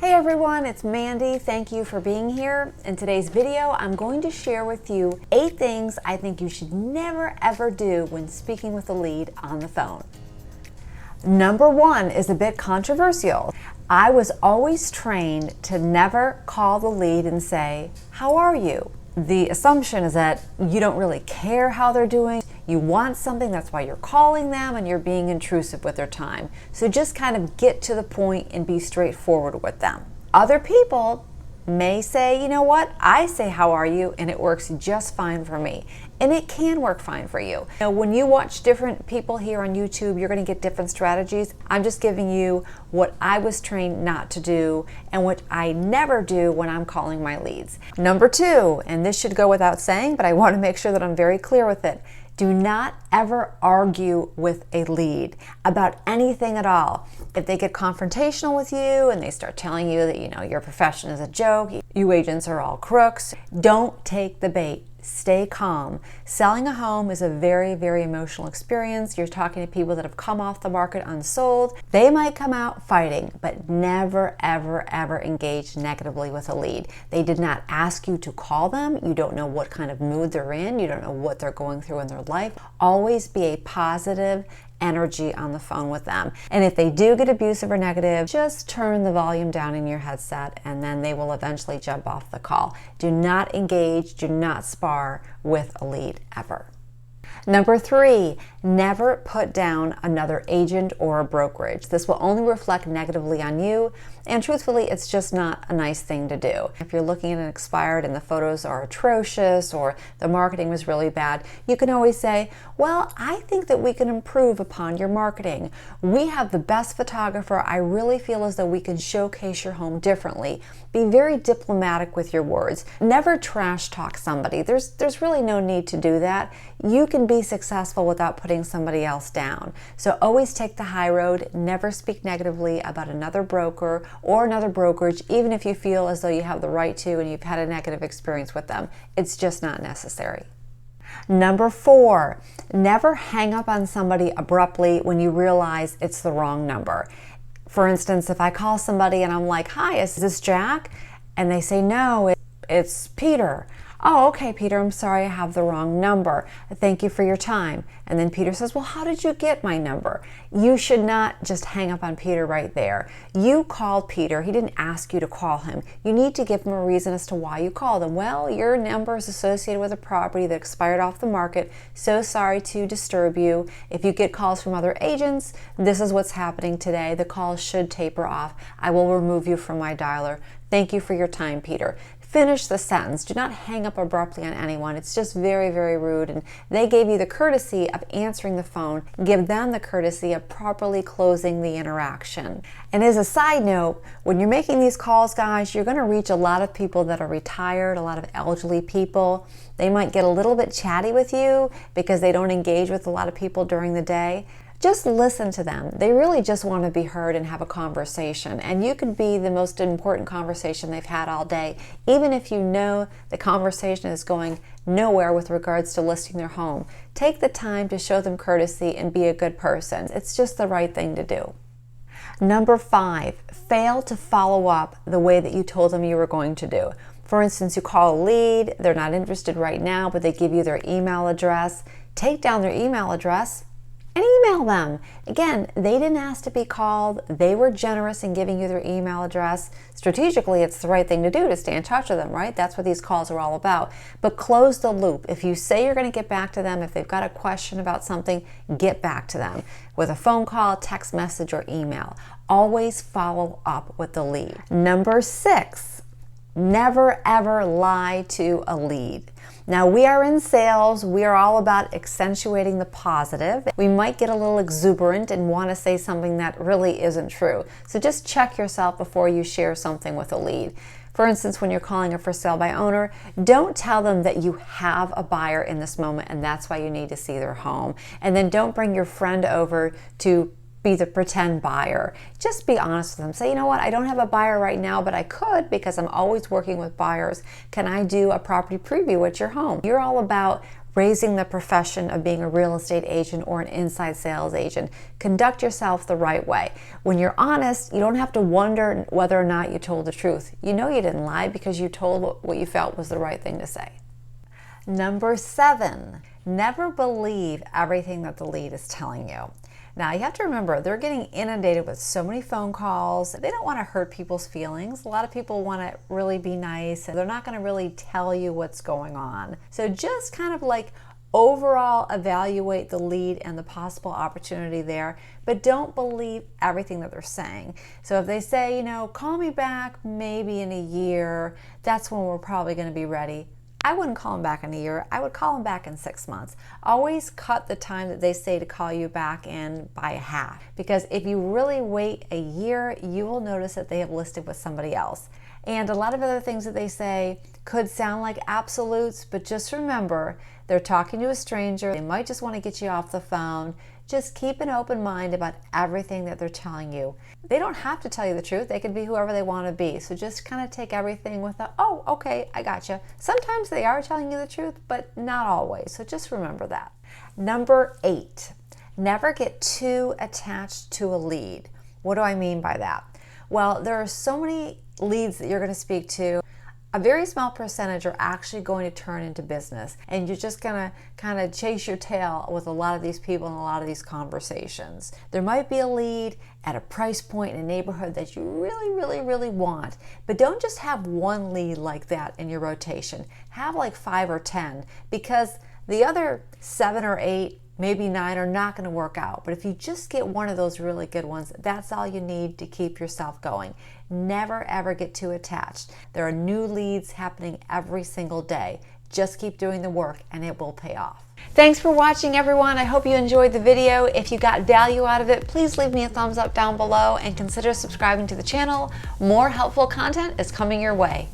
Hey everyone, it's Mandy. Thank you for being here. In today's video, I'm going to share with you 8 things I think you should never ever do when speaking with a lead on the phone. Number 1 is a bit controversial. I was always trained to never call the lead and say, "How are you?" The assumption is that you don't really care how they're doing. You want something, that's why you're calling them, and you're being intrusive with their time. So just kind of get to the point and be straightforward with them. Other people may say, you know what, I say how are you, and it works just fine for me. And it can work fine for you. Now, when you watch different people here on YouTube, you're going to get different strategies. I'm just giving you what I was trained not to do and what I never do when I'm calling my leads. Number 2, and this should go without saying, but I want to make sure that I'm very clear with it. Do not ever argue with a lead about anything at all. If they get confrontational with you and they start telling you that your profession is a joke, you agents are all crooks, don't take the bait. Stay calm. Selling a home is a very, very emotional experience. You're talking to people that have come off the market unsold. They might come out fighting, but never, ever, ever engage negatively with a lead. They did not ask you to call them. You don't know what kind of mood they're in. You don't know what they're going through in their life. Always be a positive energy on the phone with them. And if they do get abusive or negative, just turn the volume down in your headset and then they will eventually jump off the call. Do not engage, do not spar with a lead ever. Number 3, never put down another agent or a brokerage. This will only reflect negatively on you, and truthfully, it's just not a nice thing to do. If you're looking at an expired and the photos are atrocious or the marketing was really bad, you can always say, well, I think that we can improve upon your marketing. We have the best photographer. I really feel as though we can showcase your home differently. Be very diplomatic with your words. Never trash talk somebody. There's really no need to do that. You can be successful without putting somebody else down. So always take the high road. Never speak negatively about another broker or another brokerage, even if you feel as though you have the right to and you've had a negative experience with them. It's just not necessary. Number 4, never hang up on somebody abruptly when you realize it's the wrong number. For instance, if I call somebody and I'm like, "Hi, is this Jack?" And they say, "No, it's Peter." "Oh, okay, Peter, I'm sorry, I have the wrong number. Thank you for your time." And then Peter says, "Well, how did you get my number?" You should not just hang up on Peter right there. You called Peter. He didn't ask you to call him. You need to give him a reason as to why you called him. "Well, your number is associated with a property that expired off the market. So sorry to disturb you. If you get calls from other agents, this is what's happening today. The calls should taper off. I will remove you from my dialer. Thank you for your time, Peter." Finish the sentence. Do not hang up abruptly on anyone. It's just very, very rude. And they gave you the courtesy of answering the phone. Give them the courtesy of properly closing the interaction. And as a side note, when you're making these calls, guys, you're going to reach a lot of people that are retired, a lot of elderly people. They might get a little bit chatty with you because they don't engage with a lot of people during the day. Just listen to them. They really just want to be heard and have a conversation. And you could be the most important conversation they've had all day, even if you know the conversation is going nowhere with regards to listing their home. Take the time to show them courtesy and be a good person. It's just the right thing to do. Number 5, fail to follow up the way that you told them you were going to do. For instance, you call a lead, they're not interested right now, but they give you their email address. Take down their email address and email them. Again, they didn't ask to be called. They were generous in giving you their email address. Strategically, it's the right thing to do to stay in touch with them, right? That's what these calls are all about. But close the loop. If you say you're going to get back to them, if they've got a question about something, get back to them with a phone call, text message, or email. Always follow up with the lead. Number 6, never ever lie to a lead. Now, we are in sales. We are all about accentuating the positive. We might get a little exuberant and want to say something that really isn't true. So just check yourself before you share something with a lead. For instance, when you're calling a for sale by owner, don't tell them that you have a buyer in this moment and that's why you need to see their home. And then don't bring your friend over to be the pretend buyer. Just be honest with them. Say, "You know what, I don't have a buyer right now, but I could because I'm always working with buyers. Can I do a property preview at your home?" You're all about raising the profession of being a real estate agent or an inside sales agent. Conduct yourself the right way. When you're honest, you don't have to wonder whether or not you told the truth. You know you didn't lie because you told what you felt was the right thing to say. Number 7, never believe everything that the lead is telling you. Now, you have to remember, they're getting inundated with so many phone calls. They don't want to hurt people's feelings. A lot of people want to really be nice, and they're not going to really tell you what's going on. So just kind of like overall evaluate the lead and the possible opportunity there, but don't believe everything that they're saying. So if they say, you know, call me back maybe in a year, that's when we're probably going to be ready. I wouldn't call them back in a year. I would call them back in 6 months. Always cut the time that they say to call you back in by half. Because if you really wait a year, you will notice that they have listed with somebody else. And a lot of other things that they say could sound like absolutes, but just remember, they're talking to a stranger. They might just want to get you off the phone. Just keep an open mind about everything that they're telling you. They don't have to tell you the truth. They can be whoever they want to be. So just kind of take everything with a, oh, okay, I gotcha. Sometimes they are telling you the truth, but not always. So just remember that. Number 8, never get too attached to a lead. What do I mean by that? Well, there are so many leads that you're going to speak to. A very small percentage are actually going to turn into business, and you're just going to kind of chase your tail with a lot of these people and a lot of these conversations. There might be a lead at a price point in a neighborhood that you really want, but don't just have one lead like that in your rotation. Have like 5 or 10, because the other 7 or 8, maybe 9 are not going to work out. But if you just get one of those really good ones, that's all you need to keep yourself going. Never ever get too attached. There are new leads happening every single day. Just keep doing the work and it will pay off. Thanks for watching, everyone. I hope you enjoyed the video. If you got value out of it, please leave me a thumbs up down below and consider subscribing to the channel. More helpful content is coming your way.